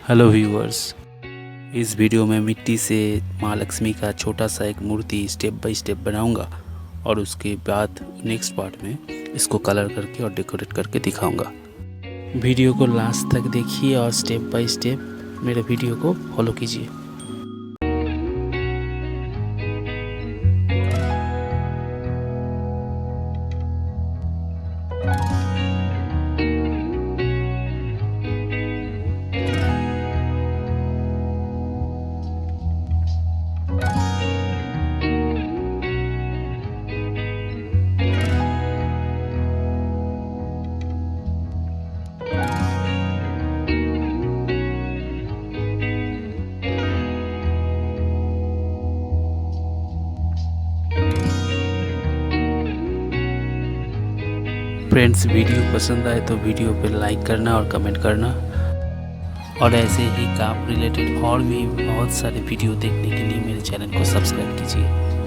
Hello viewers. इस video में मिट्टी से माँ लक्ष्मी का छोटा सा एक मूर्ति स्टेप बाय स्टेप बनाऊंगा और उसके बाद नेक्स्ट पार्ट में इसको कलर करके और डेकोरेट करके दिखाऊंगा। वीडियो को लास्ट तक देखिए और स्टेप बाय स्टेप मेरे वीडियो को फॉलो कीजिए। फ्रेंड्स, वीडियो पसंद आए तो वीडियो पे लाइक करना और कमेंट करना, और ऐसे ही काम रिलेटेड और भी बहुत सारे वीडियो देखने के लिए मेरे चैनल को सब्सक्राइब कीजिए।